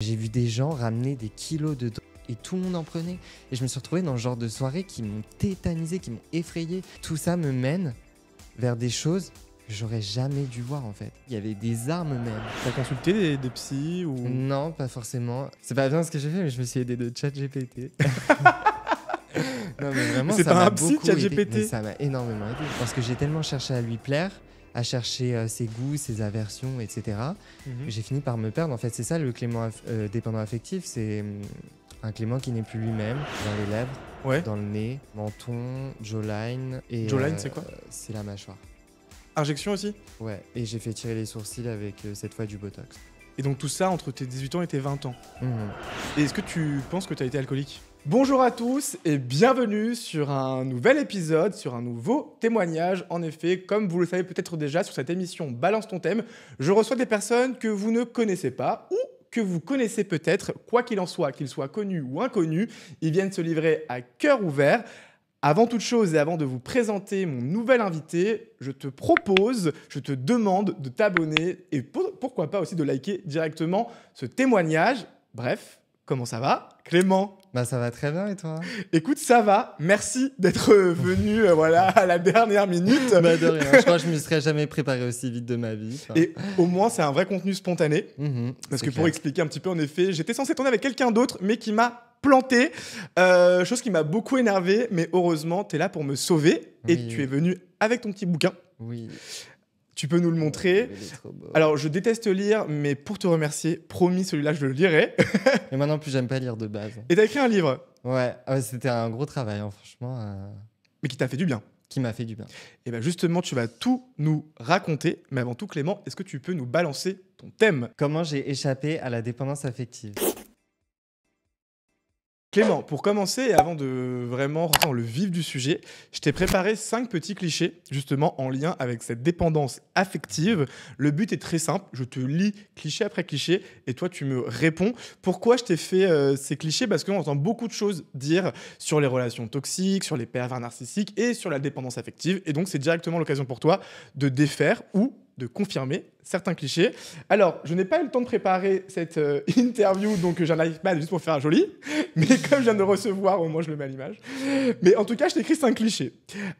J'ai vu des gens ramener des kilos de drogue et tout le monde en prenait. Et je me suis retrouvé dans ce genre de soirées qui m'ont tétanisé, qui m'ont effrayé. Tout ça me mène vers des choses que j'aurais jamais dû voir en fait. Il y avait des armes même. T'as consulté des psys ou... Non, pas forcément. C'est pas bien ce que j'ai fait, mais je me suis aidé de ChatGPT. Non mais vraiment, C'est ça pas m'a un psy, beaucoup aidé. ChatGPT? Mais ça m'a énormément aidé. Parce que j'ai tellement cherché à lui plaire, à chercher ses goûts, ses aversions, etc. J'ai fini par me perdre. En fait, c'est ça le Clément dépendant affectif. C'est un Clément qui n'est plus lui-même, dans les lèvres, Ouais. dans le nez, menton, jawline. Et, Jawline, c'est quoi? C'est la mâchoire. Injection aussi? Ouais, et j'ai fait tirer les sourcils avec cette fois du Botox. Et donc tout ça entre tes 18 ans et tes 20 ans. Mhm. Et est-ce que tu penses que tu as été alcoolique? Bonjour à tous et bienvenue sur un nouvel épisode, sur un nouveau témoignage. En effet, comme vous le savez peut-être déjà, sur cette émission Balance ton thème, je reçois des personnes que vous ne connaissez pas ou que vous connaissez peut-être, quoi qu'il en soit, qu'ils soient connus ou inconnus, ils viennent se livrer à cœur ouvert. Avant toute chose et avant de vous présenter mon nouvel invité, je te propose, je te demande de t'abonner et pourquoi pas aussi de liker directement ce témoignage. Bref, comment ça va, Clément? Bah ça va très bien et toi? Écoute, ça va. Merci d'être venu voilà, à la dernière minute. Bah de rien, je crois que je me serais jamais préparé aussi vite de ma vie. Enfin. Et au moins, c'est un vrai contenu spontané. Parce que clair. pour expliquer un petit peu, en effet, j'étais censé tourner avec quelqu'un d'autre, mais qui m'a planté. Chose qui m'a beaucoup énervé, mais heureusement, tu es là pour me sauver. Et Oui. tu es venu avec ton petit bouquin. Oui. Tu peux nous le montrer. Il est trop beau. Alors, je déteste lire, mais pour te remercier, promis, celui-là, je le lirai. Et moi non plus, j'aime pas lire de base. Et t'as écrit un livre, Ouais, c'était un gros travail, hein, franchement, mais qui t'a fait du bien. qui m'a fait du bien. Et bien justement, tu vas tout nous raconter. Mais avant tout, Clément, est-ce que tu peux nous balancer ton thème? Comment j'ai échappé à la dépendance affective? Clément, pour commencer, et avant de vraiment rentrer dans le vif du sujet, je t'ai préparé 5 petits clichés, justement en lien avec cette dépendance affective. Le but est très simple, je te lis cliché après cliché, et toi tu me réponds. Pourquoi je t'ai fait ces clichés? Parce qu'on entend beaucoup de choses dire sur les relations toxiques, sur les pervers narcissiques et sur la dépendance affective. Et donc c'est directement l'occasion pour toi de défaire ou de confirmer certains clichés. Alors, je n'ai pas eu le temps de préparer cette interview, donc j'en arrive pas juste pour faire un joli, mais comme je viens de le recevoir, au moins je le mets à l'image. Mais en tout cas, je t'ai écrit 5 clichés.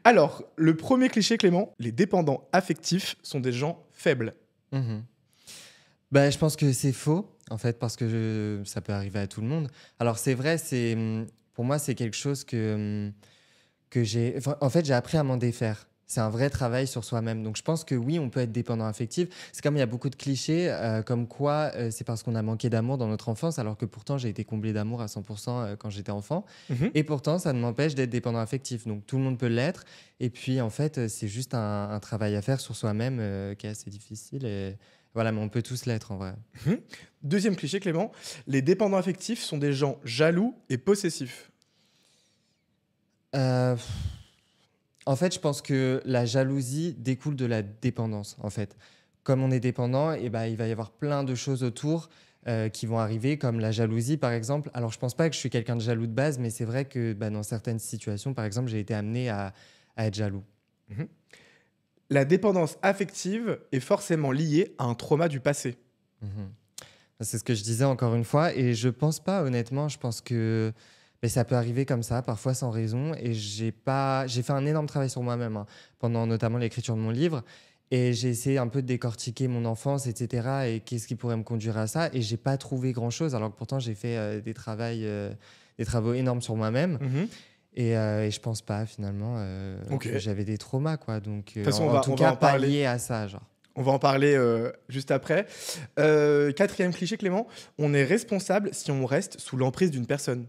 Alors, le premier cliché, Clément, les dépendants affectifs sont des gens faibles. Bah, je pense que c'est faux, en fait, parce que ça peut arriver à tout le monde. Alors, c'est vrai, pour moi, c'est quelque chose que j'ai... Enfin, en fait, j'ai appris à m'en défaire. C'est un vrai travail sur soi-même. Donc, je pense que oui, on peut être dépendant affectif. C'est comme il y a beaucoup de clichés, comme quoi c'est parce qu'on a manqué d'amour dans notre enfance, alors que pourtant, j'ai été comblé d'amour à 100% quand j'étais enfant. Et pourtant, ça ne m'empêche d'être dépendant affectif. Donc, tout le monde peut l'être. Et puis, en fait, c'est juste un travail à faire sur soi-même qui est assez difficile. Et voilà, mais on peut tous l'être en vrai. Deuxième cliché, Clément, les dépendants affectifs sont des gens jaloux et possessifs. En fait, je pense que la jalousie découle de la dépendance, en fait. Comme on est dépendant, il va y avoir plein de choses autour qui vont arriver, comme la jalousie, par exemple. Alors, je pense pas que je suis quelqu'un de jaloux de base, mais c'est vrai que dans certaines situations, par exemple, j'ai été amené à être jaloux. La dépendance affective est forcément liée à un trauma du passé. C'est ce que je disais encore une fois, et je pense pas, honnêtement, je pense que ça peut arriver comme ça, parfois sans raison, et j'ai fait un énorme travail sur moi-même, hein, pendant notamment l'écriture de mon livre, et j'ai essayé un peu de décortiquer mon enfance, etc., et qu'est-ce qui pourrait me conduire à ça, et j'ai pas trouvé grand-chose, alors que pourtant j'ai fait des travaux énormes sur moi-même, et je pense pas finalement que j'avais des traumas, quoi, donc façon, en tout on va cas en pas parler. lié à ça, genre. On va en parler juste après. Quatrième cliché, Clément, on est responsable si on reste sous l'emprise d'une personne.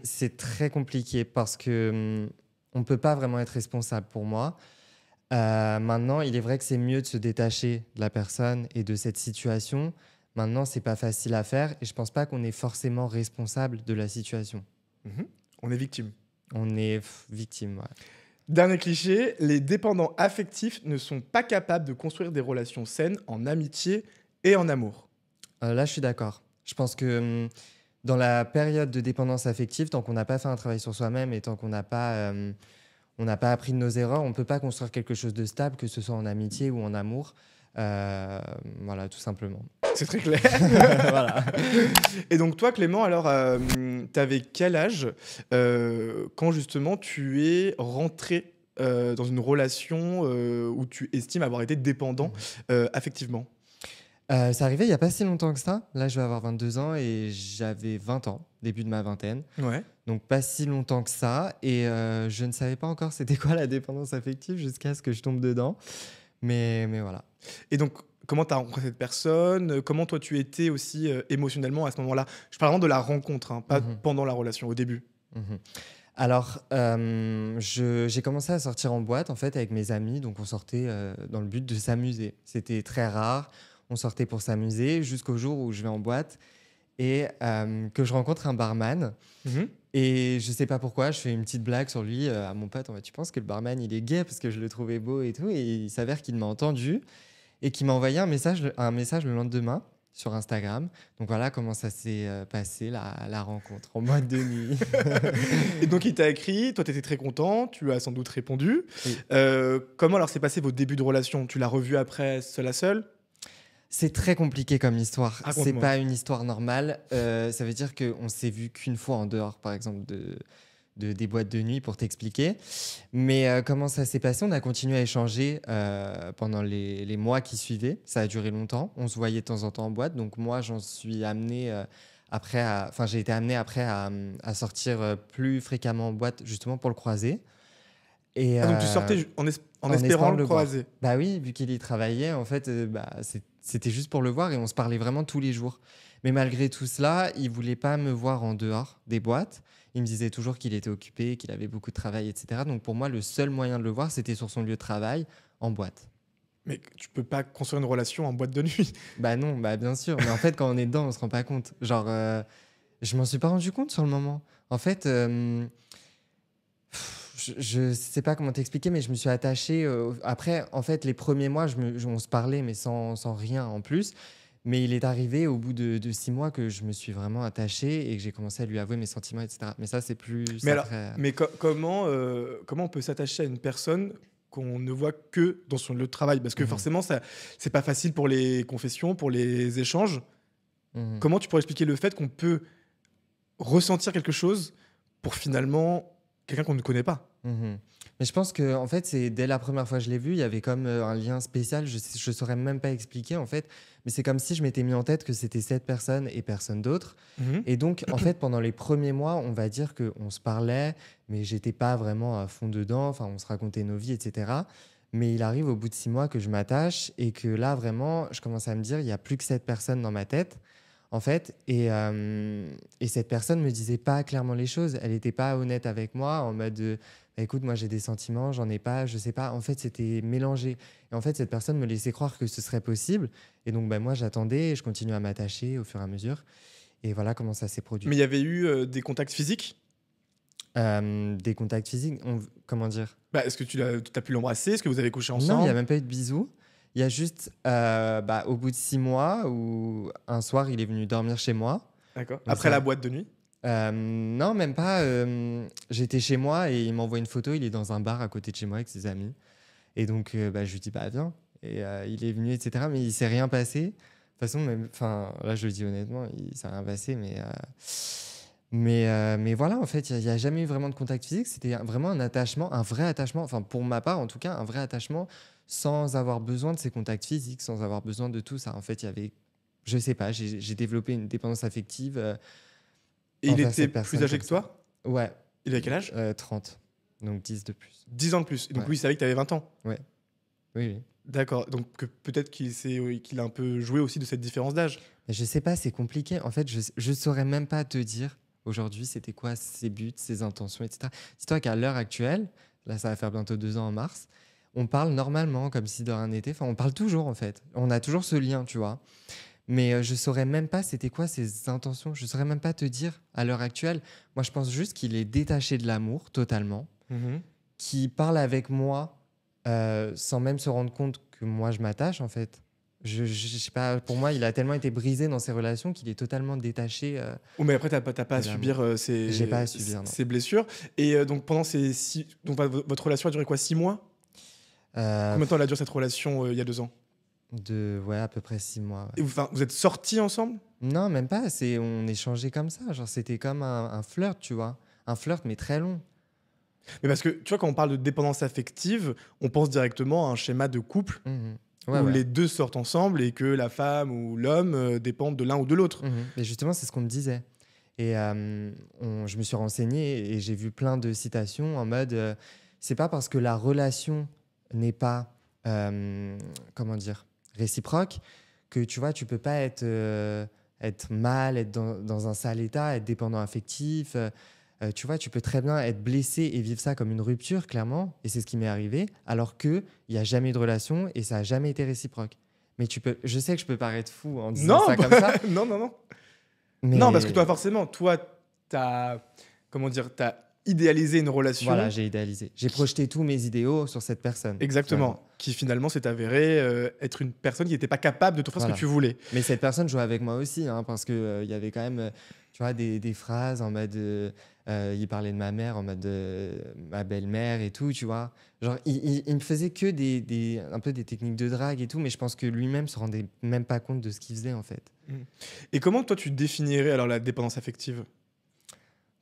C'est très compliqué parce que on peut pas vraiment être responsable pour moi. Maintenant, il est vrai que c'est mieux de se détacher de la personne et de cette situation. Maintenant, c'est pas facile à faire et je pense pas qu'on est forcément responsable de la situation. On est victime. On est victime, ouais. Dernier cliché, les dépendants affectifs ne sont pas capables de construire des relations saines en amitié et en amour. Là, je suis d'accord. Je pense que dans la période de dépendance affective, tant qu'on n'a pas fait un travail sur soi-même et tant qu'on n'a pas appris de nos erreurs, on ne peut pas construire quelque chose de stable, que ce soit en amitié ou en amour. Voilà, tout simplement. C'est très clair. Voilà. Et donc toi, Clément, alors, t'avais quel âge quand justement tu es rentré dans une relation où tu estimes avoir été dépendant affectivement? C'est arrivé il y a pas si longtemps que ça. Là, je vais avoir 22 ans et j'avais 20 ans, début de ma vingtaine. Ouais. Donc pas si longtemps que ça. Et je ne savais pas encore c'était quoi la dépendance affective jusqu'à ce que je tombe dedans. Mais voilà. Et donc, comment tu as rencontré cette personne? Comment toi tu étais aussi émotionnellement à ce moment-là? Je parle vraiment de la rencontre, hein, pas Mhm. pendant la relation, au début. Mhm. Alors, j'ai commencé à sortir en boîte en fait avec mes amis, donc on sortait dans le but de s'amuser. C'était très rare, on sortait pour s'amuser jusqu'au jour où je vais en boîte et que je rencontre un barman. Mhm. Et je sais pas pourquoi, je fais une petite blague sur lui à mon pote. En fait, tu penses que le barman il est gay parce que je le trouvais beau et tout. Et il s'avère qu'il m'a entendu et qu'il m'a envoyé un message le lendemain sur Instagram. Donc voilà comment ça s'est passé la rencontre en boîte de nuit. Et donc il t'a écrit, toi tu étais très content, tu lui as sans doute répondu. Oui. Comment alors s'est passé vos débuts de relation? Tu l'as revu après seul à seul? C'est très compliqué comme histoire. C'est Raconte-moi. pas une histoire normale. Ça veut dire qu'on s'est vu qu'une fois en dehors, par exemple, des boîtes de nuit pour t'expliquer. Mais comment ça s'est passé? On a continué à échanger pendant les mois qui suivaient. Ça a duré longtemps. On se voyait de temps en temps en boîte. Donc moi, j'en suis amené j'ai été amené après à sortir plus fréquemment en boîte, justement pour le croiser. Et Ah, donc tu sortais en espérant le voir. croiser. Bah oui, vu qu'il y travaillait, en fait, c'était juste pour le voir et on se parlait vraiment tous les jours. Mais malgré tout cela, il voulait pas me voir en dehors des boîtes. Il me disait toujours qu'il était occupé, qu'il avait beaucoup de travail, etc. Donc pour moi, le seul moyen de le voir, c'était sur son lieu de travail, en boîte. Mais tu peux pas construire une relation en boîte de nuit. Bah non, bah bien sûr. Mais en fait, quand on est dedans, on se rend pas compte. Genre, je m'en suis pas rendu compte sur le moment. En fait, je sais pas comment t'expliquer, mais je me suis attaché. Après, en fait, les premiers mois, on se parlait, mais sans rien en plus. Mais il est arrivé au bout de 6 mois que je me suis vraiment attaché et que j'ai commencé à lui avouer mes sentiments, etc. Mais ça, c'est plus Mais alors, après. comment on peut s'attacher à une personne qu'on ne voit que dans son lieu de travail? Parce que Mhm. forcément, ça, c'est pas facile pour les confessions, pour les échanges. Mhm. Comment tu pourrais expliquer le fait qu'on peut ressentir quelque chose pour finalement quelqu'un qu'on ne connaît pas? Mhm. Mais je pense que en fait, c'est dès la première fois que je l'ai vu, il y avait comme un lien spécial. Je saurais même pas expliquer en fait, mais c'est comme si je m'étais mis en tête que c'était cette personne et personne d'autre. Mhm. Et donc, en fait, pendant les premiers mois, on va dire qu'on se parlait, mais j'étais pas vraiment à fond dedans. Enfin, on se racontait nos vies, etc. Mais il arrive au bout de 6 mois que je m'attache et que là, vraiment, je commence à me dire, il y a plus que cette personne dans ma tête, en fait. Et cette personne me disait pas clairement les choses. Elle n'était pas honnête avec moi en mode, bah, écoute, moi j'ai des sentiments, j'en ai pas, je sais pas. En fait, c'était mélangé. Et en fait, cette personne me laissait croire que ce serait possible. Et donc, bah, moi, j'attendais et je continuais à m'attacher au fur et à mesure. Et voilà comment ça s'est produit. Mais il y avait eu des contacts physiques? Des contacts physiques, comment dire? Bah, est-ce que tu as pu l'embrasser? Est-ce que vous avez couché Non, il n'y a ensemble? même pas eu de bisous. Il y a juste, au bout de 6 mois, où un soir, il est venu dormir chez moi. D'accord. Donc Après ça- la boîte de nuit? Non, même pas. J'étais chez moi et il m'envoie une photo. Il est dans un bar à côté de chez moi avec ses amis. Et donc, je lui dis, bah, viens. Et il est venu, etc. Mais il s'est rien passé. De toute façon, là, je le dis honnêtement, il s'est rien passé. Mais voilà, en fait, il n'y a jamais eu vraiment de contact physique. C'était vraiment un attachement, un vrai attachement. Enfin, pour ma part, en tout cas, un vrai attachement sans avoir besoin de ces contacts physiques, sans avoir besoin de tout ça. En fait, il y avait, je sais pas, j'ai développé une dépendance affective Et il envers était cette plus personne âgé comme que ça. toi? Ouais, Il avait quel âge? 30. Donc 10 de plus. 10 ans de plus. Et donc Ouais. lui, il savait que tu avais 20 ans. Ouais. Oui, oui. D'accord. Donc peut-être qu'il a un peu joué aussi de cette différence d'âge. Mais je sais pas, c'est compliqué. En fait, je saurais même pas te dire aujourd'hui c'était quoi ses buts, ses intentions, etc. Dis-toi qu'à l'heure actuelle, là ça va faire bientôt 2 ans en mars, on parle normalement comme si de rien n'était. Enfin, on parle toujours en fait. On a toujours ce lien, tu vois. Mais je saurais même pas c'était quoi ses intentions. Je saurais même pas te dire à l'heure actuelle. Moi, je pense juste qu'il est détaché de l'amour totalement, qui parle avec moi sans même se rendre compte que moi je m'attache en fait. Je sais pas, pour moi, il a tellement été brisé dans ses relations qu'il est totalement détaché. Oh, mais après, t'as pas à de l'amour. subir J'ai pas à subir, non. ces blessures. Et donc pendant donc votre relation a duré quoi, 6 mois? Euh, Combien de temps elle a duré cette relation il y a 2 ans? Ouais, à peu près 6 mois. Ouais. Et vous êtes sortis ensemble? Non, même pas. On échangeait comme ça. Genre, c'était comme un flirt, tu vois. Un flirt, mais très long. Mais parce que, tu vois, quand on parle de dépendance affective, on pense directement à un schéma de couple Mhm. Ouais, où ouais. les deux sortent ensemble et que la femme ou l'homme dépendent de l'un ou de l'autre. Mais justement, c'est ce qu'on me disait. Et je me suis renseigné et j'ai vu plein de citations en mode c'est pas parce que la relation n'est pas, comment dire, réciproque que tu vois, tu peux pas être mal, être dans un sale état, être dépendant affectif. Tu vois, tu peux très bien être blessé et vivre ça comme une rupture, clairement. Et c'est ce qui m'est arrivé, alors qu'il n'y a jamais eu de relation et ça n'a jamais été réciproque. Mais je sais que je peux paraître fou en disant Non, ça comme ça, non, non, non. Non, parce que mais toi, forcément, toi, t'as, comment dire, t'as idéalisé une voilà, relation, j'ai idéalisé. J'ai projeté tous mes idéaux sur cette personne, finalement. exactement, qui finalement s'est avérée être une personne qui n'était pas capable de t'offrir ce que Voilà. tu voulais. Mais cette personne jouait avec moi aussi, hein, parce qu'il y avait quand même, tu vois, des phrases en mode. Il parlait de ma mère en mode ma belle-mère et tout, tu vois. Genre, il me faisait que un peu des techniques de drague et tout, mais je pense que lui-même se rendait même pas compte de ce qu'il faisait, en fait. Mm. Et comment toi tu définirais alors la dépendance affective?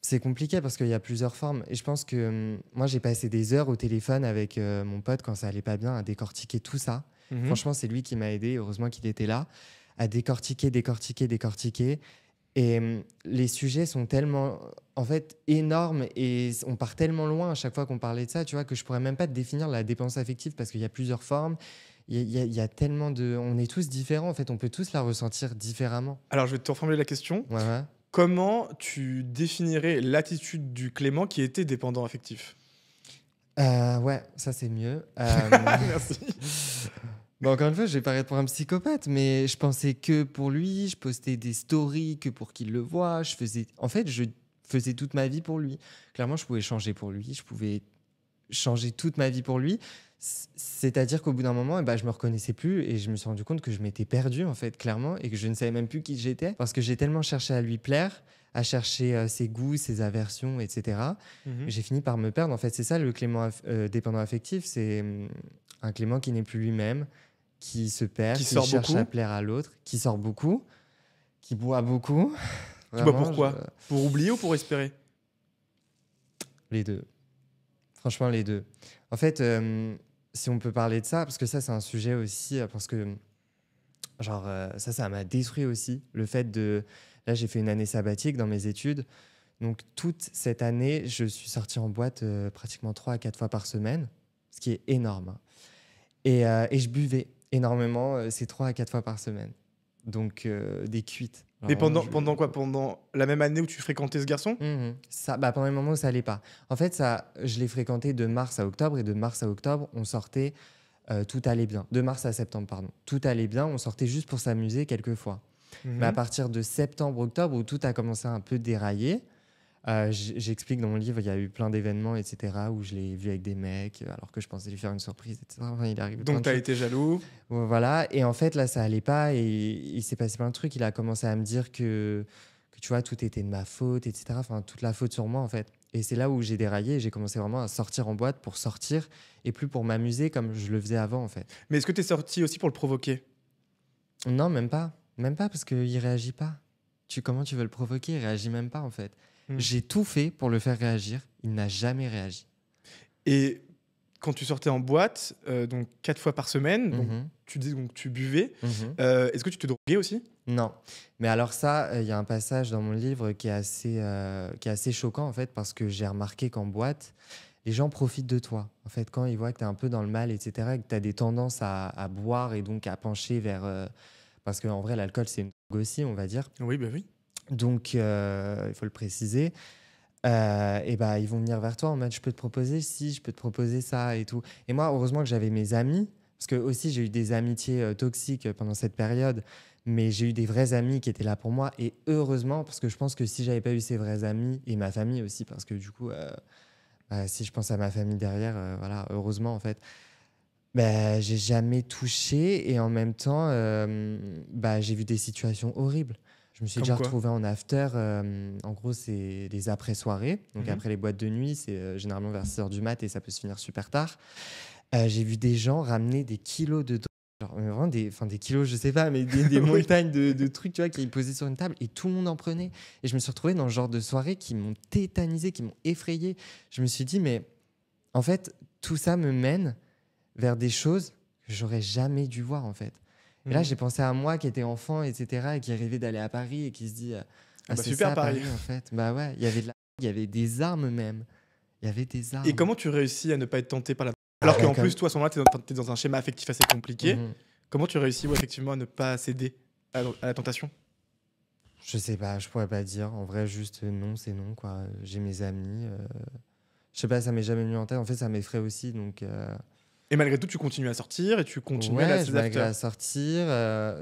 C'est compliqué parce qu'il y a plusieurs formes. Et je pense que moi, j'ai passé des heures au téléphone avec mon pote quand ça allait pas bien à décortiquer tout ça. Mhm. Franchement, c'est lui qui m'a aidé. Heureusement qu'il était là. À décortiquer, décortiquer, décortiquer. Et les sujets sont tellement, en fait, énormes et on part tellement loin à chaque fois qu'on parlait de ça, tu vois, que je pourrais même pas te définir la dépendance affective parce qu'il y a plusieurs formes. Il y a tellement de. On est tous différents, en fait. On peut tous la ressentir différemment. Alors je vais te reformuler la question. Ouais, ouais. Comment tu définirais l'attitude du Clément qui était dépendant affectif? Ouais, ça c'est mieux. Merci. Bon, encore une fois, je vais paraître pour un psychopathe, mais je pensais que pour lui, je postais des stories que pour qu'il le voie. En fait, je faisais toute ma vie pour lui. Clairement, je pouvais changer pour lui, je pouvais changer toute ma vie pour lui. C'est-à-dire qu'au bout d'un moment, eh ben, je me reconnaissais plus et je me suis rendu compte que je m'étais perdu, en fait, clairement, et que je ne savais même plus qui j'étais parce que j'ai tellement cherché à lui plaire, à chercher ses goûts, ses aversions, etc. Mhm. J'ai fini par me perdre. En fait, c'est ça le Clément dépendant affectif. C'est un Clément qui n'est plus lui-même, qui se perd, Qui qui sort cherche à beaucoup. plaire à l'autre, qui sort beaucoup, qui boit beaucoup. Tu vois Vraiment, pourquoi? Pour oublier ou pour espérer? les deux. Franchement, les deux. En fait, si on peut parler de ça, parce que ça, c'est un sujet aussi, parce que, genre, ça m'a détruit aussi. Le fait de. Là, j'ai fait une année sabbatique dans mes études. Donc, toute cette année, je suis sorti en boîte pratiquement 3 à 4 fois par semaine, ce qui est énorme, hein. Et je buvais énormément, c'est 3 à 4 fois par semaine. Donc, des cuites. Mais Alors, vraiment, pendant quoi? Pendant la même année où tu fréquentais ce garçon? Ça, bah, pendant le moment où ça allait pas. En fait, ça, je l'ai fréquenté de mars à octobre, et de mars à octobre, on sortait, tout allait bien. De mars à septembre, pardon. Tout allait bien, on sortait juste pour s'amuser quelques fois. Mais à Mhm. partir de septembre, octobre, où tout a commencé à un peu dérailler, j'explique dans mon livre, il y a eu plein d'événements, etc., où je l'ai vu avec des mecs, alors que je pensais lui faire une surprise, etc. Enfin, il arrive plein Donc de tu as choses. été jaloux. Voilà. Et en fait, là, ça allait pas, et il s'est passé plein de trucs. Il a commencé à me dire que tu vois, tout était de ma faute, etc. Enfin, toute la faute sur moi, en fait. Et c'est là où j'ai déraillé, et j'ai commencé vraiment à sortir en boîte pour sortir, et plus pour m'amuser comme je le faisais avant, en fait. Mais est-ce que tu es sorti aussi pour le provoquer? Non, même pas. Même pas, parce qu'il réagit pas. Comment tu veux le provoquer? Il réagit même pas, en fait. Hmm. J'ai tout fait pour le faire réagir. Il n'a jamais réagi. Et quand tu sortais en boîte, donc 4 fois par semaine, donc Mhm, tu dis donc tu buvais, mhm. est-ce que tu te droguais aussi? Non. Mais alors ça, il y a un passage dans mon livre qui est assez choquant, en fait, parce que j'ai remarqué qu'en boîte, les gens profitent de toi. En fait, quand ils voient que tu es un peu dans le mal, etc., et que tu as des tendances à boire et donc à pencher vers... parce qu'en vrai, l'alcool, c'est une drogue aussi, on va dire. Oui, bah oui. Donc, il faut le préciser. Et bah, ils vont venir vers toi en mode, je peux te proposer ci, je peux te proposer ça et tout. Et moi, heureusement que j'avais mes amis, parce que aussi j'ai eu des amitiés toxiques pendant cette période, mais j'ai eu des vrais amis qui étaient là pour moi. Et heureusement, parce que je pense que si j'avais pas eu ces vrais amis, et ma famille aussi, parce que du coup, si je pense à ma famille derrière, voilà, heureusement en fait, bah, j'ai jamais touché, et en même temps, bah, j'ai vu des situations horribles. Je me suis Comme déjà quoi? retrouvé en after. En gros, c'est les après-soirées. Donc, Mhm. après les boîtes de nuit, c'est généralement vers 6 heures du mat, et ça peut se finir super tard. J'ai vu des gens ramener des kilos de drogue, genre mais vraiment des kilos, je sais pas, mais des Oui. montagnes de trucs, tu vois, qui posaient sur une table et tout le monde en prenait. Et je me suis retrouvé dans ce genre de soirées qui m'ont tétanisé, qui m'ont effrayé. Je me suis dit, mais en fait, tout ça me mène vers des choses que j'aurais jamais dû voir, en fait. Et là, Mhm. j'ai pensé à moi qui étais enfant, etc., et qui rêvait d'aller à Paris et qui se dit, Ah bah c'est super ça, Paris. Paris, en fait. Bah ouais, il y avait des armes même. Il y avait des Et armes. comment tu réussis à ne pas être tenté par la... Ah Alors bah qu'en comme... plus, toi, à ce moment-là, t'es dans un schéma affectif assez compliqué. Mhm. Comment tu réussis, ouais, effectivement, à ne pas céder à la tentation? Je sais pas, je pourrais pas dire. En vrai, juste non, c'est non, quoi. J'ai mes amis. Je sais pas, ça m'est jamais venu en tête. En fait, ça m'effraie aussi. Donc, Et malgré tout, tu continues à sortir et tu continues à aller à ouais, ces malgré afters. à sortir,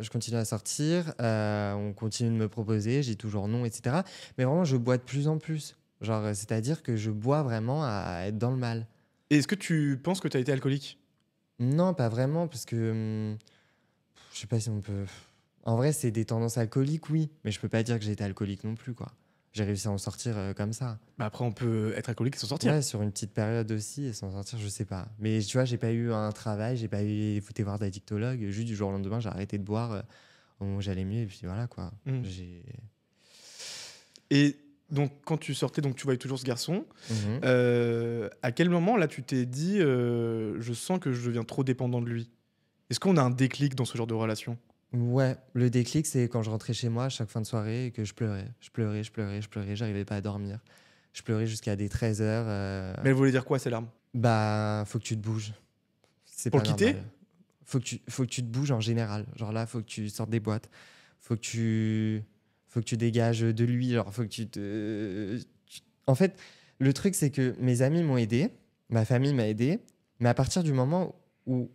je continue à sortir. On continue de me proposer. Je dis toujours non, etc. Mais vraiment, je bois de plus en plus. Genre, c'est-à-dire que je bois vraiment à être dans le mal. Et est-ce que tu penses que tu as été alcoolique? Non, pas vraiment, parce que je sais pas si on peut. En vrai, c'est des tendances alcooliques, oui. Mais je peux pas dire que j'ai été alcoolique non plus, quoi. J'ai réussi à en sortir comme ça. Bah après, on peut être alcoolique et s'en sortir. Ouais, sur une petite période aussi et s'en sortir, je sais pas. Mais tu vois, j'ai pas eu un travail, j'ai pas eu été voir d'addictologue. Juste du jour au lendemain, j'ai arrêté de boire au moment où j'allais mieux et puis voilà quoi. Mhm. J'ai. Et donc, quand tu sortais, donc tu voyais toujours ce garçon. Mhm. À quel moment, là, tu t'es dit, je sens que je deviens trop dépendant de lui? Est-ce qu'on a un déclic dans ce genre de relation? Ouais, le déclic, c'est quand je rentrais chez moi à chaque fin de soirée et que je pleurais. Je pleurais, je pleurais, je pleurais, j'arrivais pas à dormir. Je pleurais jusqu'à des 13 heures. Mais elle voulait dire quoi, ces larmes? Bah, faut que tu te bouges. C'est Pour pas le quitter? normal. Faut que tu te bouges en général. Genre là, faut que tu sortes des boîtes. Faut que tu, faut que tu dégages de lui. Genre, faut que En fait, le truc, c'est que mes amis m'ont aidé, ma famille m'a aidé, mais à partir du moment où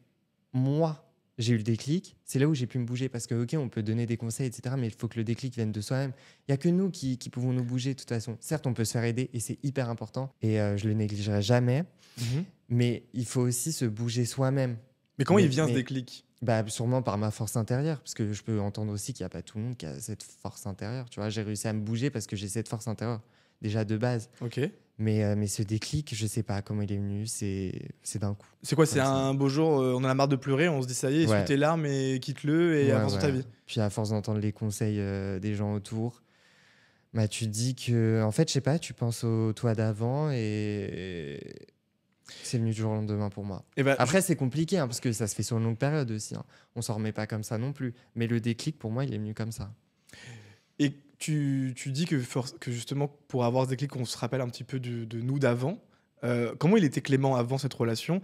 moi, j'ai eu le déclic, c'est là où j'ai pu me bouger. Parce que, ok, on peut donner des conseils, etc., mais il faut que le déclic vienne de soi-même. Il n'y a que nous qui pouvons nous bouger, de toute façon. Certes, on peut se faire aider et c'est hyper important et je le négligerai jamais, Mhm. mais il faut aussi se bouger soi-même. Mais comment il vient ce déclic? Bah, sûrement par ma force intérieure, parce que je peux entendre aussi qu'il n'y a pas tout le monde qui a cette force intérieure. Tu vois, j'ai réussi à me bouger parce que j'ai cette force intérieure, déjà de base. Ok. Mais ce déclic, je sais pas comment il est venu, c'est d'un coup. C'est quoi? C'est Comme ça. un beau jour, on en a marre de pleurer, on se dit ça y est, essuie Ouais. tes larmes et quitte-le et Ouais, avance dans ta ouais. vie. Puis à force d'entendre les conseils des gens autour, bah, tu te dis que, en fait, je sais pas, tu penses au toi d'avant et c'est venu du jour au lendemain pour moi. Et bah, Après, c'est compliqué hein, parce que ça se fait sur une longue période aussi. Hein. On s'en remet pas comme ça non plus. Mais le déclic, pour moi, il est venu comme ça. et tu dis que justement, pour avoir ce déclic, on se rappelle un petit peu de nous d'avant. Comment il était Clément avant cette relation?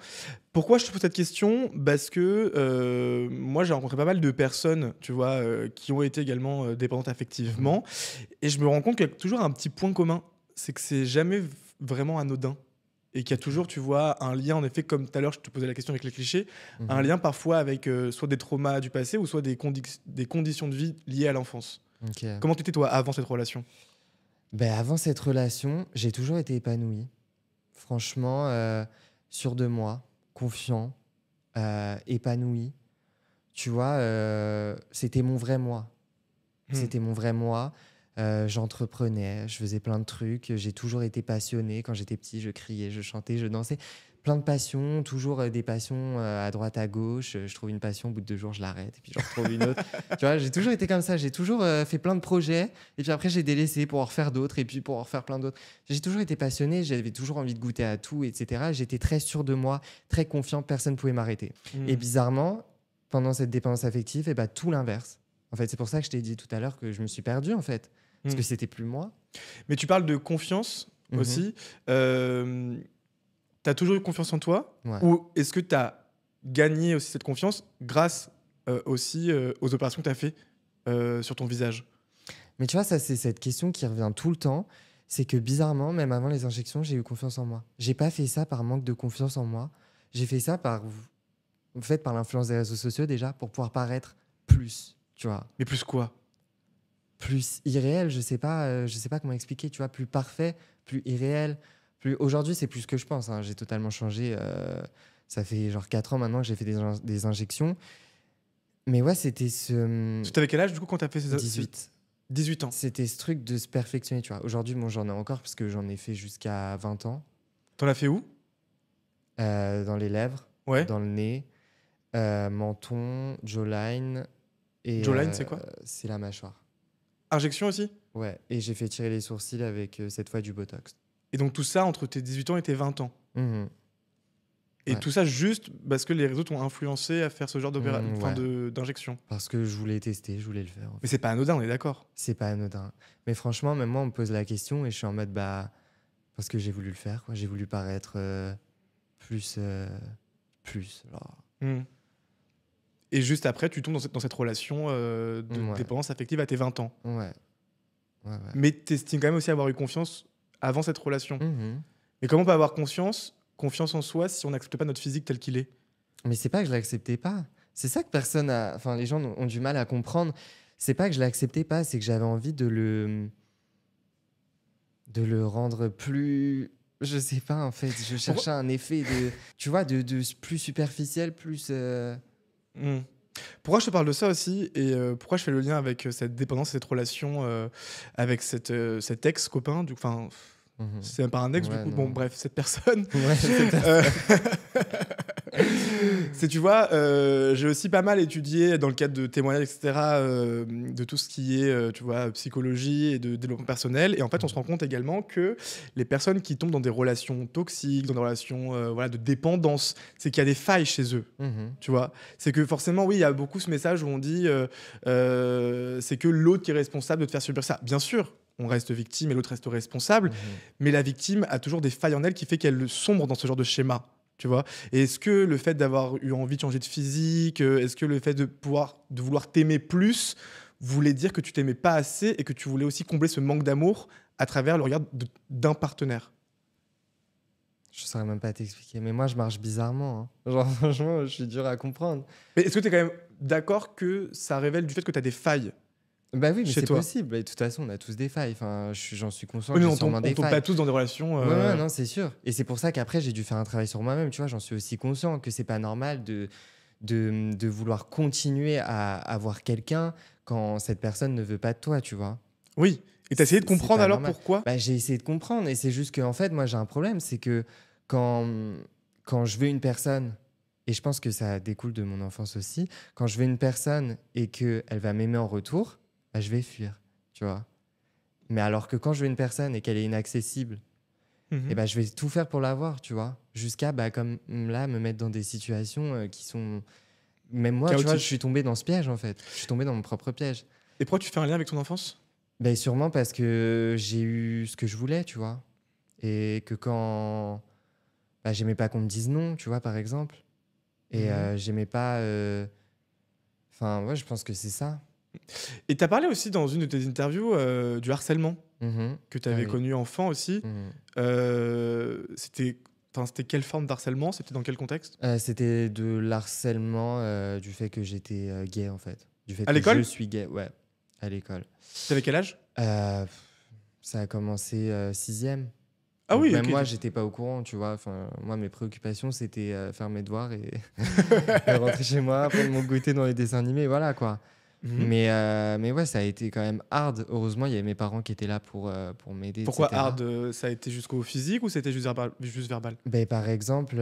Pourquoi je te pose cette question? Parce que moi, j'ai rencontré pas mal de personnes, tu vois, qui ont été également dépendantes affectivement. Et je me rends compte qu'il y a toujours un petit point commun. C'est que c'est jamais vraiment anodin. Et qu'il y a toujours, tu vois, un lien, en effet, comme tout à l'heure, je te posais la question avec les clichés, un Mhm. lien parfois avec soit des traumas du passé ou soit des conditions de vie liées à l'enfance. Ok. Comment t'étais, toi, avant cette relation? Ben, avant cette relation, j'ai toujours été épanoui. Franchement, sûr de moi, confiant, épanoui. Tu vois, c'était mon vrai moi. Hmm. C'était mon vrai moi. J'entreprenais, je faisais plein de trucs. J'ai toujours été passionné. Quand j'étais petit, je criais, je chantais, je dansais. Plein de passions, toujours des passions à droite, à gauche. Je trouve une passion, au bout de 2 jours, je l'arrête et puis j'en retrouve une autre. Tu vois, j'ai toujours été comme ça. J'ai toujours fait plein de projets et puis après, j'ai délaissé pour en refaire d'autres et puis pour en refaire plein d'autres. J'ai toujours été passionné, j'avais toujours envie de goûter à tout, etc. J'étais très sûr de moi, très confiant, personne ne pouvait m'arrêter. Et Hmm. bizarrement, pendant cette dépendance affective, et bah, tout l'inverse. En fait, c'est pour ça que je t'ai dit tout à l'heure que je me suis perdu, en fait. Parce Hmm. que c'était plus moi. Mais tu parles de confiance Mhm. aussi. T'as toujours eu confiance en toi? Ouais. Ou est-ce que t'as gagné aussi cette confiance grâce aussi aux opérations que t'as fait sur ton visage? Mais tu vois, ça, c'est cette question qui revient tout le temps. C'est que bizarrement, même avant les injections, j'ai eu confiance en moi. J'ai pas fait ça par manque de confiance en moi. J'ai fait ça en fait, par l'influence des réseaux sociaux déjà, pour pouvoir paraître plus, tu vois. Mais plus quoi? Plus irréel, je sais pas comment expliquer, tu vois, plus parfait, plus irréel. Aujourd'hui, c'est plus ce que je pense. Hein. J'ai totalement changé. Ça fait genre 4 ans maintenant que j'ai fait des injections. Mais ouais, c'était T'avais quel âge du coup quand t'as fait 18. 18 ans? C'était ce truc de se perfectionner, tu vois. Aujourd'hui, bon, j'en ai encore parce que j'en ai fait jusqu'à 20 ans. T'en as fait où? Dans les lèvres, Ouais. dans le nez, Menton, jawline et Jawline, c'est quoi? c'est la mâchoire. Injection aussi? Ouais, et j'ai fait tirer les sourcils avec cette fois du Botox. Et donc tout ça entre tes 18 ans et tes 20 ans. Mhm. Et Ouais. tout ça juste parce que les réseaux t'ont influencé à faire ce genre Ouais. d'injection. Parce que je voulais tester, je voulais le faire. En Mais fait. c'est pas anodin, on est d'accord. C'est pas anodin. Mais franchement, même moi, on me pose la question et je suis en mode, bah, parce que j'ai voulu le faire, quoi. J'ai voulu paraître plus, alors. Hmm. Et juste après, tu tombes dans cette relation de Ouais, dépendance affective à tes 20 ans. ouais, ouais. Mais t'estimes quand même aussi avoir eu confiance avant cette relation. Mhm. Mais comment on peut avoir confiance en soi si on n'accepte pas notre physique tel qu'il est? Mais c'est pas que je l'acceptais pas. C'est ça que personne a. Enfin, les gens ont du mal à comprendre. C'est pas que je l'acceptais pas, c'est que j'avais envie de le rendre plus. Je sais pas, en fait. Je cherchais un effet de. Tu vois, de plus superficiel, plus. Hmm. Pourquoi je te parle de ça aussi et pourquoi je fais le lien avec cette dépendance, cette relation avec cet ex-copain, enfin, Mhm. c'est même pas un ex du Ouais, coup, non. bon bref, cette personne. Ouais, c'est Euh, c'est, tu vois, j'ai aussi pas mal étudié dans le cadre de témoignages, etc., de tout ce qui est, tu vois, psychologie et de développement personnel. Et en fait, on se rend compte également que les personnes qui tombent dans des relations toxiques, dans des relations voilà, de dépendance, c'est qu'il y a des failles chez eux. Mhm. Tu vois, c'est que forcément, oui, il y a beaucoup ce message où on dit c'est que l'autre qui est responsable de te faire subir ça. Bien sûr, on reste victime et l'autre reste responsable, Mhm. mais la victime a toujours des failles en elle qui fait qu'elle sombre dans ce genre de schéma. Tu vois, et est-ce que le fait d'avoir eu envie de changer de physique, est-ce que le fait de vouloir t'aimer plus voulait dire que tu t'aimais pas assez et que tu voulais aussi combler ce manque d'amour à travers le regard d'un partenaire? Je saurais même pas t'expliquer. Mais moi, je marche bizarrement. Hein. Genre, franchement, je suis dur à comprendre. Mais est-ce que tu es quand même d'accord que ça révèle du fait que tu as des failles Bah oui, mais chez c'est toi? possible. Et de toute façon, on a tous des failles. Enfin, j'en suis conscient Oui, que mais j'ai on tombe, sûrement on des tombe failles. pas tous dans des relations. Ouais, non, c'est sûr. Et c'est pour ça qu'après, j'ai dû faire un travail sur moi-même. Tu vois, j'en suis aussi conscient que c'est pas normal de vouloir continuer à avoir quelqu'un quand cette personne ne veut pas de toi, tu vois. Oui. Et t'as essayé de C'est comprendre pas alors normal. pourquoi? Bah, j'ai essayé de comprendre. Et c'est juste qu'en fait, moi, j'ai un problème. C'est que quand, quand je veux une personne, et je pense que ça découle de mon enfance aussi, quand je veux une personne et qu'elle va m'aimer en retour, bah, je vais fuir, tu vois. Mais alors que quand je veux une personne et qu'elle est inaccessible, Mhm. et bah, je vais tout faire pour l'avoir, tu vois. Jusqu'à, bah, comme là, me mettre dans des situations qui sont... Même moi, tu vois, je Chaotique. suis tombé dans ce piège, en fait. Je suis tombé dans mon propre piège. Et pourquoi tu fais un lien avec ton enfance? Ben, sûrement parce que j'ai eu ce que je voulais, tu vois. Et que quand... Bah, j'aimais pas qu'on me dise non, tu vois, par exemple. Et Mhm. j'aimais pas... Enfin, ouais, je pense que c'est ça. Et t'as parlé aussi dans une de tes interviews du harcèlement Mhm. que tu Ah avais oui. connu enfant aussi. Mhm. C'était, enfin, c'était quelle forme d'harcèlement? C'était dans quel contexte? C'était de l'harcèlement du fait que j'étais gay, en fait. Du fait À que je l'école? suis gay, ouais, à l'école. T'avais quel âge? Pff, ça a commencé sixième. Ah Donc oui, même ok. moi, j'étais pas au courant, tu vois. Enfin, moi, mes préoccupations, c'était faire mes devoirs et, et rentrer chez moi, prendre mon goûter dans les dessins animés, voilà quoi. Mhm. Mais ouais, ça a été quand même hard. Heureusement, il y avait mes parents qui étaient là pour m'aider, Pourquoi etc. hard? Ça a été jusqu'au physique ou c'était juste verbal, juste verbal? Ben, par exemple,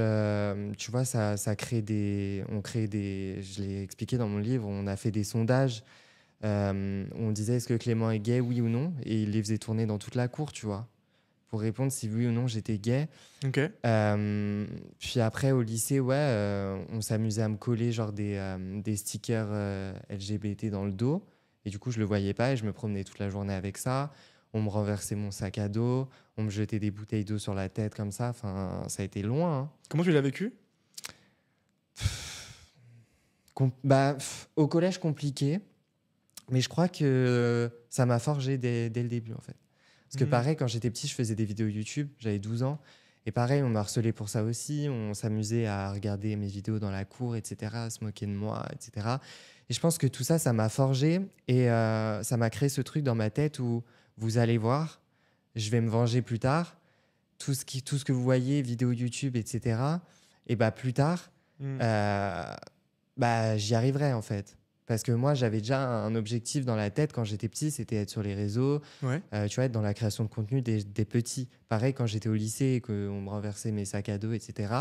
tu vois, ça crée des... On crée des... Je l'ai expliqué dans mon livre, on a fait des sondages. On disait est-ce que Clément est gay, oui ou non? Et il les faisait tourner dans toute la cour, tu vois, pour répondre si oui ou non j'étais gay. Ok. Puis après, au lycée, ouais, on s'amusait à me coller genre des stickers LGBT dans le dos. Et du coup, je le voyais pas et je me promenais toute la journée avec ça. On me renversait mon sac à dos, on me jetait des bouteilles d'eau sur la tête comme ça. Enfin, ça a été loin. Hein. Comment tu l'as vécu? Au collège, compliqué. Mais je crois que ça m'a forgé dès le début, en fait. Parce que Mhm. pareil, quand j'étais petit, je faisais des vidéos YouTube, j'avais 12 ans. Et pareil, on m'a harcelé pour ça aussi. On s'amusait à regarder mes vidéos dans la cour, etc., à se moquer de moi, etc. Et je pense que tout ça, ça m'a forgé et ça m'a créé ce truc dans ma tête où vous allez voir, je vais me venger plus tard. Tout ce que vous voyez, vidéos YouTube, etc., et bah plus tard, Mhm. bah, j'y arriverai en fait. Parce que moi, j'avais déjà un objectif dans la tête quand j'étais petit, c'était être sur les réseaux, Ouais. tu vois, être dans la création de contenu des petits. Pareil, quand j'étais au lycée et qu'on me renversait mes sacs à dos, etc.,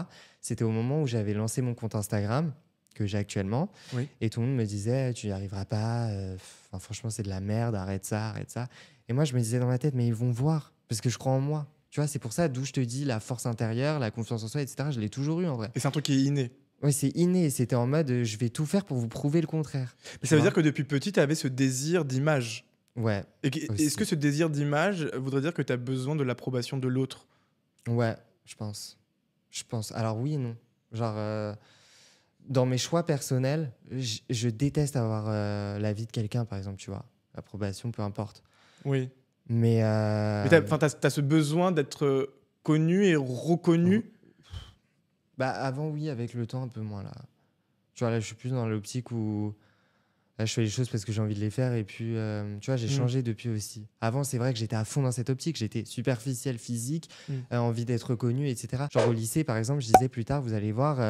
c'était au moment où j'avais lancé mon compte Instagram que j'ai actuellement. Oui. Et tout le monde me disait, tu n'y arriveras pas, franchement, c'est de la merde, arrête ça, arrête ça. Et moi, je me disais dans ma tête, mais ils vont voir, parce que je crois en moi. Tu vois, c'est pour ça, d'où je te dis la force intérieure, la confiance en soi, etc. Je l'ai toujours eu en vrai. Et c'est un truc qui est inné. Oui, c'est inné. C'était en mode, je vais tout faire pour vous prouver le contraire. Mais ça veut dire que depuis petit, tu avais ce désir d'image. Ouais. Est-ce que ce désir d'image voudrait dire que tu as besoin de l'approbation de l'autre? Ouais, je pense. Alors oui et non. Genre, dans mes choix personnels, je déteste avoir l'avis de quelqu'un, par exemple, tu vois. Approbation, peu importe. Oui. Mais t'as ce besoin d'être connu et reconnu. bah, avant, oui, avec le temps, un peu moins, là. Tu vois, là, je suis plus dans l'optique où là, je fais les choses parce que j'ai envie de les faire. Et puis, tu vois, j'ai changé depuis aussi. Avant, c'est vrai que j'étais à fond dans cette optique. J'étais superficiel, physique, envie d'être reconnu, etc. Genre au lycée, par exemple, je disais plus tard, vous allez voir,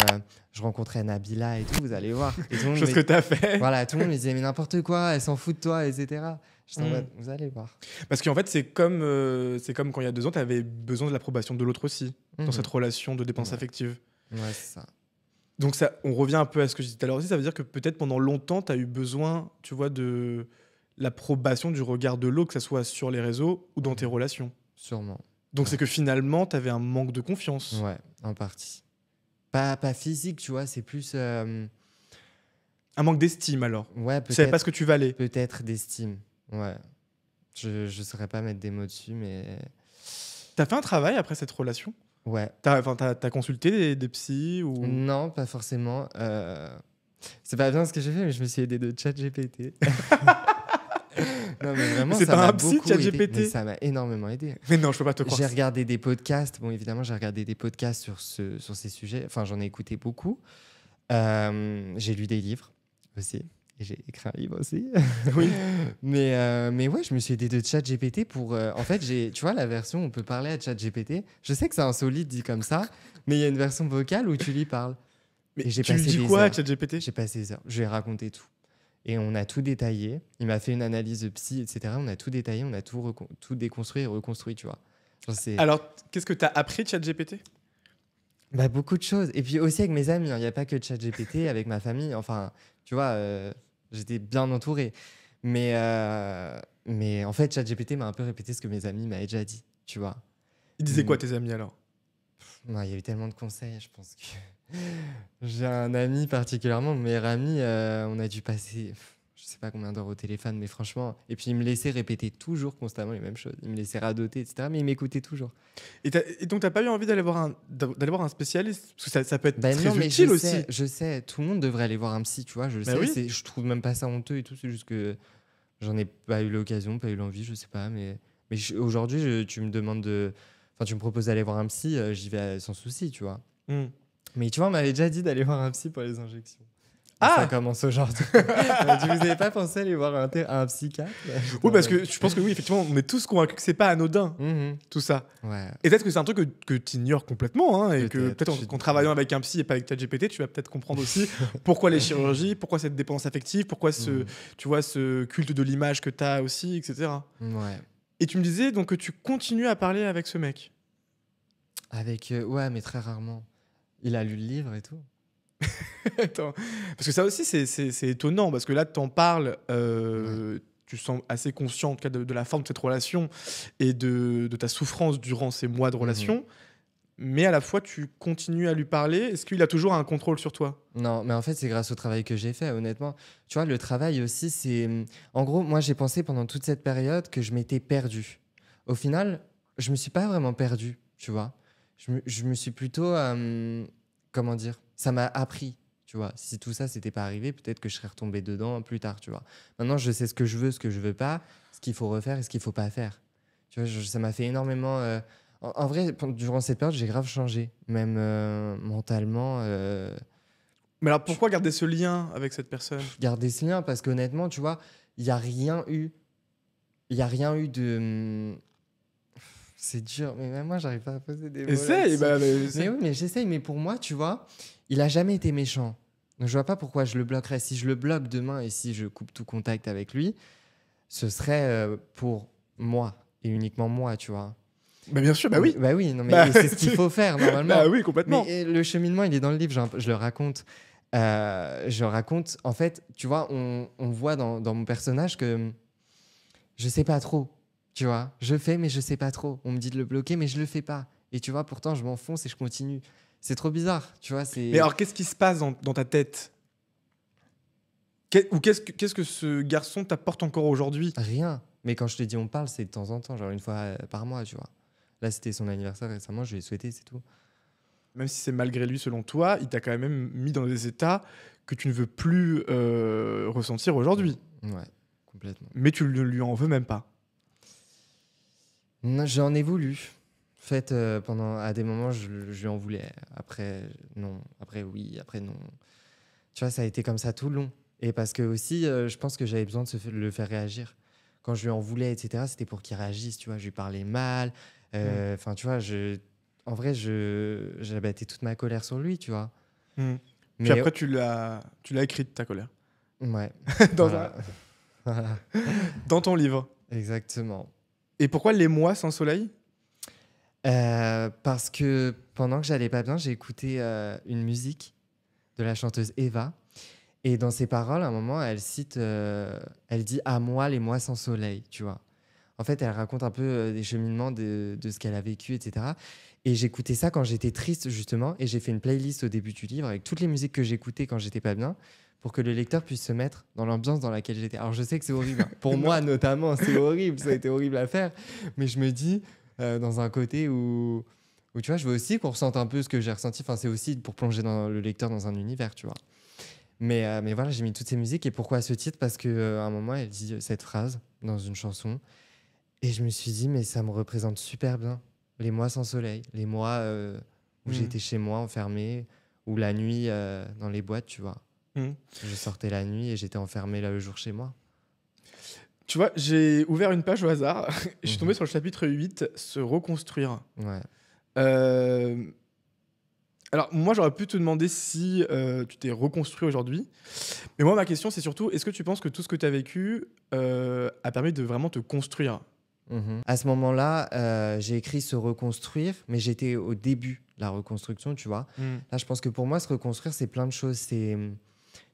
je rencontrais Nabila et tout, vous allez voir. Et tout le monde Chose que t'as fait. Voilà, tout le monde me disait, mais n'importe quoi, elle s'en fout de toi, etc. J'étais en mode, vous allez voir. Parce qu'en fait, c'est comme quand il y a 2 ans, tu avais besoin de l'approbation de l'autre aussi, dans cette relation de dépendance affective. Ouais, c'est ça. Donc ça, on revient un peu à ce que je disais tout à l'heure aussi, ça veut dire que peut-être pendant longtemps, tu as eu besoin, tu vois, de l'approbation du regard de l'autre, que ce soit sur les réseaux ou dans tes relations. Sûrement. Donc c'est que finalement, tu avais un manque de confiance. Ouais, en partie. Pas physique, tu vois, c'est plus... Un manque d'estime alors. Ouais, Tu savais pas ce que tu valais. Peut-être d'estime, ouais. Je saurais pas mettre des mots dessus, mais... T'as fait un travail après cette relation? Ouais. T'as consulté des psys ou... Non, pas forcément. C'est pas bien ce que j'ai fait, mais je me suis aidé de ChatGPT. Non, mais vraiment, C'est ça pas m'a un psy, beaucoup aidé. ChatGPT? Mais ça m'a énormément aidé. Mais non, je peux pas te croire. J'ai regardé des podcasts. Bon, évidemment, j'ai regardé des podcasts sur ces sujets. Enfin, j'en ai écouté beaucoup. J'ai lu des livres aussi. Et j'ai écrit un livre aussi. Oui. mais ouais, je me suis aidé de ChatGPT pour... en fait, tu vois, la version où on peut parler à ChatGPT. Je sais que c'est insolite dit comme ça, mais il y a une version vocale où tu lui parles. Mais Et j'ai tu lui passé dis des quoi à heures. ChatGPT? J'ai passé des heures. Je lui ai raconté tout. Et on a tout détaillé. Il m'a fait une analyse de psy, etc. On a tout détaillé, on a tout déconstruit et reconstruit, tu vois. Genre, Alors, qu'est-ce que tu as appris de ChatGPT? Bah, beaucoup de choses. Et puis aussi avec mes amis. Il n'y a pas que ChatGPT, avec ma famille. Enfin, tu vois, j'étais bien entouré. Mais en fait, ChatGPT m'a un peu répété ce que mes amis m'avaient déjà dit, tu vois. Ils disaient quoi tes amis alors? Non, il y a eu tellement de conseils, je pense que... J'ai un ami particulièrement, mon meilleur ami, on a dû passer, je sais pas combien d'heures au téléphone, mais franchement... Et puis il me laissait répéter toujours constamment les mêmes choses. Il me laissait radoter, etc. Mais il m'écoutait toujours. Et donc, t'as pas eu envie d'aller voir un spécialiste? Parce que ça peut être Ben très non, mais utile aussi. je sais, tout le monde devrait aller voir un psy, tu vois. Je sais, oui. je trouve même pas ça honteux et tout. C'est juste que j'en ai pas eu l'occasion, pas eu l'envie, je sais pas. Mais aujourd'hui, tu me demandes de... Enfin, tu me proposes d'aller voir un psy, j'y vais sans souci, tu vois. Mais tu vois, on m'avait déjà dit d'aller voir un psy pour les injections. Ah! Ça commence aujourd'hui. Vous n'avez pas pensé aller voir un psychiatre? Oui, parce que je pense que oui, effectivement, on est tous convaincus que c'est pas anodin, tout ça. Ouais. Et peut-être que c'est un truc que tu ignores complètement, hein, et que Peut-être qu'en travaillant avec un psy et pas avec ChatGPT, tu vas peut-être comprendre aussi pourquoi les chirurgies, pourquoi cette dépendance affective, pourquoi tu vois, ce culte de l'image que tu as aussi, etc. Ouais. Et tu me disais donc que tu continues à parler avec ce mec. Ouais, mais très rarement. Il a lu le livre et tout. Attends. Parce que ça aussi, c'est étonnant, parce que là, tu en parles, tu sens assez conscient en tout cas, de la forme de cette relation et de ta souffrance durant ces mois de relation, mais à la fois, tu continues à lui parler. Est-ce qu'il a toujours un contrôle sur toi? Non, mais en fait, c'est grâce au travail que j'ai fait, honnêtement. Tu vois, le travail aussi, c'est... En gros, moi, j'ai pensé pendant toute cette période que je m'étais perdu. Au final, je me suis pas vraiment perdu, tu vois. Je me suis plutôt... comment dire? Ça m'a appris, tu vois. Si tout ça s'était pas arrivé, peut-être que je serais retombé dedans plus tard, tu vois. Maintenant, je sais ce que je veux pas, ce qu'il faut refaire et ce qu'il faut pas faire. Tu vois, ça m'a fait énormément... En vrai, durant cette période, j'ai grave changé, même mentalement. Mais alors, pourquoi garder ce lien avec cette personne? Garder ce lien, parce qu'honnêtement, tu vois, il n'y a rien eu. Il n'y a rien eu de... C'est dur, mais même moi, j'arrive pas à poser des mots. Essaye, mais oui, mais j'essaye. Mais pour moi, tu vois, il a jamais été méchant. Donc, je vois pas pourquoi je le bloquerais. Si je le bloque demain et si je coupe tout contact avec lui, ce serait pour moi et uniquement moi, tu vois. Bah bien sûr, bah oui. Bah oui, non, mais c'est ce qu'il faut faire normalement. Bah oui, complètement. Mais le cheminement, il est dans le livre, je le raconte. Je raconte, en fait, tu vois, on voit dans mon personnage que je sais pas trop, tu vois. Je fais, mais je sais pas trop. On me dit de le bloquer, mais je le fais pas. Et tu vois, pourtant, je m'enfonce et je continue. C'est trop bizarre, tu vois. Mais alors, qu'est-ce qui se passe dans ta tête? Ou qu'est-ce que ce garçon t'apporte encore aujourd'hui? Rien. Mais quand je te dis on parle, c'est de temps en temps, genre une fois par mois, tu vois. Là, c'était son anniversaire récemment, je lui ai souhaité, c'est tout. Même si c'est malgré lui, selon toi, il t'a quand même mis dans des états que tu ne veux plus ressentir aujourd'hui. Ouais, complètement. Mais tu ne lui en veux même pas. Non, j'en ai voulu. En fait, à des moments, je lui en voulais. Après, non. Après, oui. Après, non. Tu vois, ça a été comme ça tout le long. Et parce que aussi, je pense que j'avais besoin de le faire réagir. Quand je lui en voulais, etc., c'était pour qu'il réagisse, tu vois. Je lui parlais mal. Enfin, tu vois, en vrai, j'abattais toute ma colère sur lui, tu vois. Puis Mais après, tu l'as écrite, ta colère. ouais. dans, Voilà. Voilà. dans ton livre. Exactement. Et pourquoi Les mois sans soleil? Parce que pendant que j'allais pas bien, j'ai écouté une musique de la chanteuse Eva. Et dans ses paroles, à un moment, elle dit « À moi, les mois sans soleil », tu vois. En fait, elle raconte un peu des cheminements de ce qu'elle a vécu, etc. Et j'écoutais ça quand j'étais triste, justement. Et j'ai fait une playlist au début du livre avec toutes les musiques que j'écoutais quand j'étais pas bien pour que le lecteur puisse se mettre dans l'ambiance dans laquelle j'étais. Alors, je sais que c'est horrible. Hein. Pour moi, notamment, c'est horrible. Ça a été horrible à faire. Mais je me dis, dans un côté où tu vois, je veux aussi qu'on ressente un peu ce que j'ai ressenti. Enfin, c'est aussi pour plonger le lecteur dans un univers, tu vois. Mais voilà, j'ai mis toutes ces musiques. Et pourquoi ce titre? Parce qu'à un moment, elle dit cette phrase dans une chanson. Et je me suis dit, mais ça me représente super bien. Les mois sans soleil. Les mois où j'étais chez moi, enfermé. Ou la nuit, dans les boîtes, tu vois. Je sortais la nuit et j'étais enfermé là le jour chez moi. Tu vois, j'ai ouvert une page au hasard. Et je suis tombé sur le chapitre 8, se reconstruire. Ouais. Alors, moi, j'aurais pu te demander si tu t'es reconstruit aujourd'hui. Mais moi, ma question, c'est surtout, est-ce que tu penses que tout ce que tu as vécu a permis de vraiment te construire? À ce moment-là, j'ai écrit se reconstruire, mais j'étais au début de la reconstruction, tu vois. Là, je pense que pour moi, se reconstruire, c'est plein de choses.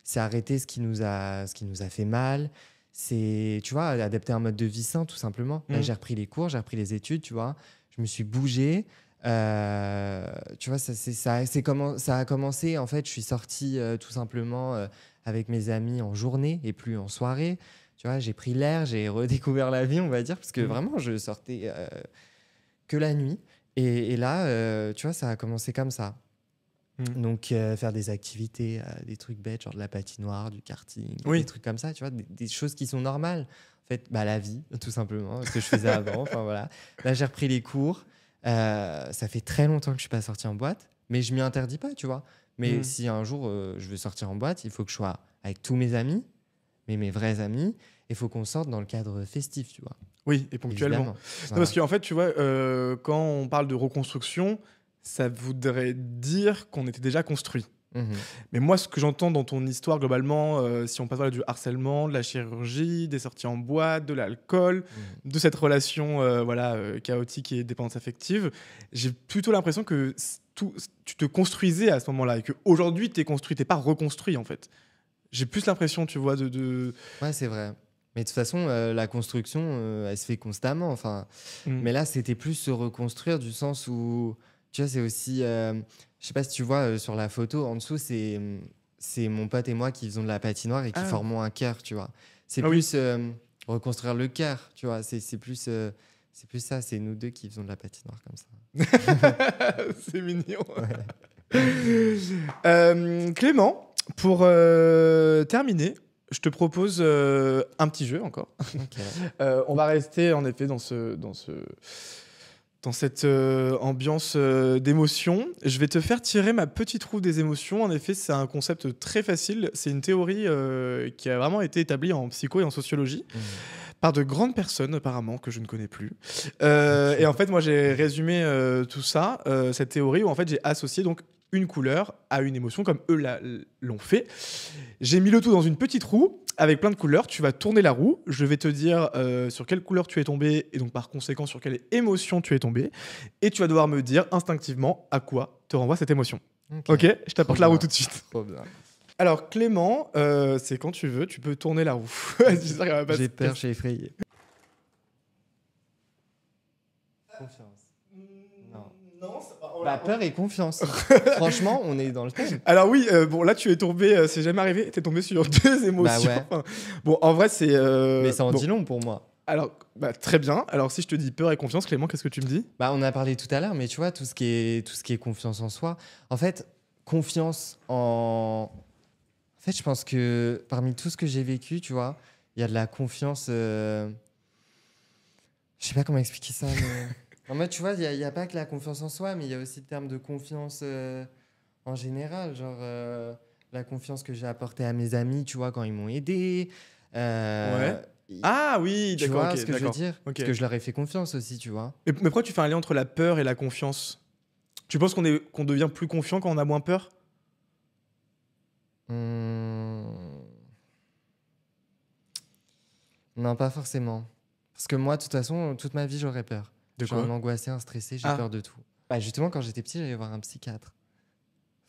C'est arrêter ce qui nous a fait mal. C'est, tu vois, adapter un mode de vie sain, tout simplement. Là, j'ai repris les cours, j'ai repris les études, tu vois. Je me suis bougé. Tu vois, ça a commencé. En fait, je suis sorti tout simplement avec mes amis en journée et plus en soirée. Tu vois, j'ai pris l'air, j'ai redécouvert la vie, on va dire, parce que vraiment, je sortais que la nuit. Et là, tu vois, ça a commencé comme ça. Donc, faire des activités, des trucs bêtes, genre de la patinoire, du karting, des trucs comme ça, tu vois, des choses qui sont normales. En fait, la vie, tout simplement, ce que je faisais avant. Enfin, voilà. Là, j'ai repris les cours. Ça fait très longtemps que je suis pas sorti en boîte, mais je m'y interdis pas, tu vois. Mais si un jour je veux sortir en boîte, il faut que je sois avec tous mes amis, mais mes vrais amis. Il faut qu'on sorte dans le cadre festif, tu vois. Oui, et ponctuellement. Non, parce qu'en fait, tu vois, quand on parle de reconstruction, ça voudrait dire qu'on était déjà construit. Mais moi, ce que j'entends dans ton histoire, globalement, si on passe du harcèlement, de la chirurgie, des sorties en boîte, de l'alcool, de cette relation chaotique et dépendance affective, j'ai plutôt l'impression que tu te construisais à ce moment-là et qu'aujourd'hui, tu es construit, tu n'es pas reconstruit, en fait. J'ai plus l'impression, tu vois, Ouais, c'est vrai. Mais de toute façon, la construction, elle se fait constamment. Enfin, mais là, c'était plus se reconstruire du sens où, tu vois, c'est aussi... je sais pas si tu vois, sur la photo, en dessous, c'est mon pote et moi qui faisons de la patinoire et qui formons un cœur, tu vois. C'est plus reconstruire le cœur, tu vois. C'est plus ça, c'est nous deux qui faisons de la patinoire comme ça. C'est mignon. Ouais. Clément, pour terminer, je te propose un petit jeu encore. Okay. On va rester en effet dans cette ambiance d'émotion. Je vais te faire tirer ma petite roue des émotions. En effet, c'est un concept très facile. C'est une théorie qui a vraiment été établie en psycho et en sociologie par de grandes personnes, apparemment, que je ne connais plus. Et en fait, moi, j'ai résumé tout ça, cette théorie, où en fait, j'ai associé donc une couleur à une émotion, comme eux l'ont fait. J'ai mis le tout dans une petite roue avec plein de couleurs. Tu vas tourner la roue. Je vais te dire sur quelle couleur tu es tombé et donc par conséquent sur quelle émotion tu es tombé. Et tu vas devoir me dire instinctivement à quoi te renvoie cette émotion. Ok, je t'apporte la roue tout de suite. Trop bien. Alors, Clément, c'est quand tu veux, tu peux tourner la roue. J'espère qu'elle va pas J'ai se peur, casser. je suis effrayé. Confiance. Non. Non, Bah, peur et confiance. Franchement, on est dans le thème. Alors oui, bon là tu es tombé, c'est jamais arrivé, t'es tombé sur deux émotions. Bah ouais. Enfin, bon, en vrai c'est. Mais ça en bon, dit long pour moi. Alors, bah, très bien. Alors si je te dis peur et confiance, Clément, qu'est-ce que tu me dis? Bah, on a parlé tout à l'heure, mais tu vois, tout ce qui est confiance en soi. En fait, confiance en. En fait, je pense que parmi tout ce que j'ai vécu, tu vois, il y a de la confiance. Je sais pas comment expliquer ça, mais. En mode, tu vois, il y a pas que la confiance en soi, mais il y a aussi le terme de confiance en général. Genre, la confiance que j'ai apportée à mes amis, tu vois, quand ils m'ont aidé. Ouais. Ah oui, Tu d'accord, vois ok, ce que je veux d'accord. dire? Ok. Parce que je leur ai fait confiance aussi, tu vois. Mais pourquoi tu fais un lien entre la peur et la confiance? Tu penses qu'on devient plus confiant quand on a moins peur? Hum. Non, pas forcément. Parce que moi, de toute façon, toute ma vie, j'aurais peur. De Je suis quoi? un angoissé, un stressé, j'ai Ah. peur de tout. Bah, justement, quand j'étais petit, j'allais voir un psychiatre.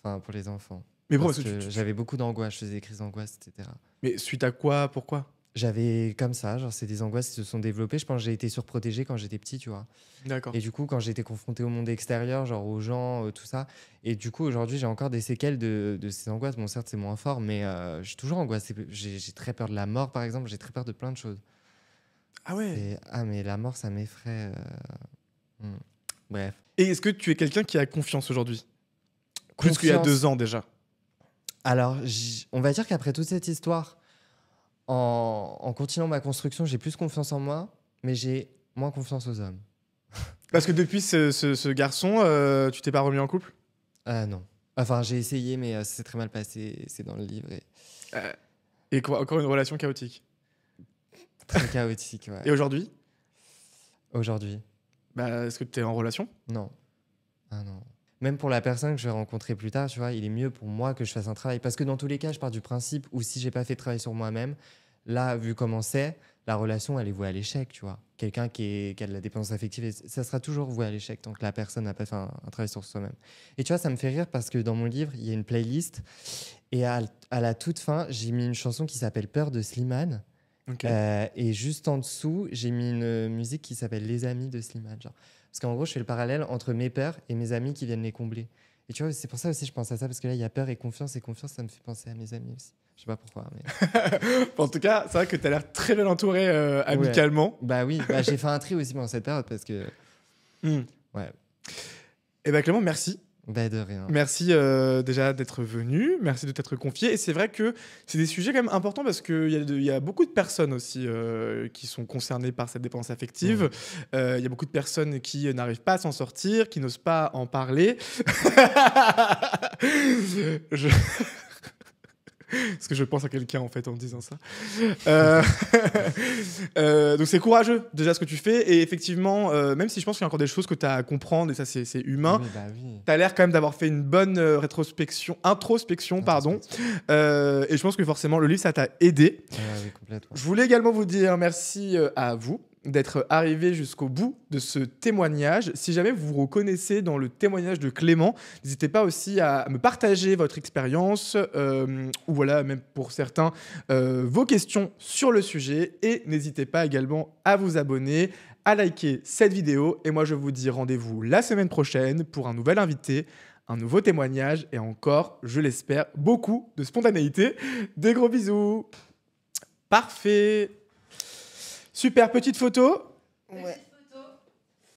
Enfin, pour les enfants. Mais pourquoi? Parce Parce que que j'avais beaucoup d'angoisse, je faisais des crises d'angoisse, etc. Mais suite à quoi? Pourquoi? J'avais comme ça, genre, c'est des angoisses qui se sont développées. Je pense que j'ai été surprotégé quand j'étais petit, tu vois. D'accord. Et du coup, quand j'étais confronté au monde extérieur, genre aux gens, tout ça. Et du coup, aujourd'hui, j'ai encore des séquelles de ces angoisses. Bon, certes, c'est moins fort, mais je suis toujours angoissé. J'ai très peur de la mort, par exemple. J'ai très peur de plein de choses. Ah ouais. Ah, mais la mort, ça m'effraie. Bref. Et est-ce que tu es quelqu'un qui a confiance aujourd'hui? Plus qu'il y a Confiance. 2 ans déjà. Alors, on va dire qu'après toute cette histoire, en continuant ma construction, j'ai plus confiance en moi, mais j'ai moins confiance aux hommes. Parce que depuis ce garçon, tu t'es pas remis en couple? Non. Enfin, j'ai essayé, mais ça s'est très mal passé. C'est dans le livre. Et Et quoi, encore une relation chaotique. très chaotique, ouais. Et aujourd'hui, Aujourd'hui, bah, est-ce que tu es en relation? non. Ah non. Même pour la personne que je vais rencontrer plus tard, tu vois, il est mieux pour moi que je fasse un travail. Parce que dans tous les cas, je pars du principe où si j'ai pas fait de travail sur moi-même, là, vu comment c'est, la relation, elle est vouée à l'échec, tu vois. Quelqu'un qui a de la dépendance affective, ça sera toujours voué à l'échec tant que la personne n'a pas fait un travail sur soi-même. Et tu vois, ça me fait rire parce que dans mon livre, il y a une playlist et à la toute fin, j'ai mis une chanson qui s'appelle Peur de Slimane. Ok. Et juste en dessous, j'ai mis une musique qui s'appelle Les Amis de Slimane. Genre. Parce qu'en gros, je fais le parallèle entre mes peurs et mes amis qui viennent les combler. Et tu vois, c'est pour ça aussi je pense à ça, parce que là, il y a peur et confiance ça me fait penser à mes amis aussi. Je sais pas pourquoi, mais... En tout cas, c'est vrai que tu as l'air très bien entouré amicalement. Bah oui, bah, j'ai fait un tri aussi pendant cette période, parce que... Ouais, Et bah Clément, merci. bah de rien. Merci déjà d'être venu, merci de t'être confié. Et c'est vrai que c'est des sujets quand même importants parce qu'il y a beaucoup de personnes aussi qui sont concernées par cette dépendance affective. Il y a beaucoup de personnes qui n'arrivent pas à s'en sortir, qui n'osent pas en parler. Parce que je pense à quelqu'un en fait en me disant ça. Donc c'est courageux déjà ce que tu fais. Et effectivement, même si je pense qu'il y a encore des choses que tu as à comprendre, et ça c'est humain, Oui, bah oui. tu as l'air quand même d'avoir fait une bonne introspection, pardon. Et je pense que forcément le livre ça t'a aidé. Oui, complètement. Je voulais également vous dire merci à vous d'être arrivé jusqu'au bout de ce témoignage. Si jamais vous vous reconnaissez dans le témoignage de Clément, n'hésitez pas aussi à me partager votre expérience ou voilà, même pour certains, vos questions sur le sujet. Et n'hésitez pas également à vous abonner, à liker cette vidéo. Et moi, je vous dis rendez-vous la semaine prochaine pour un nouvel invité, un nouveau témoignage et encore, je l'espère, beaucoup de spontanéité. Des gros bisous. Parfait. Super petite photo. Ouais.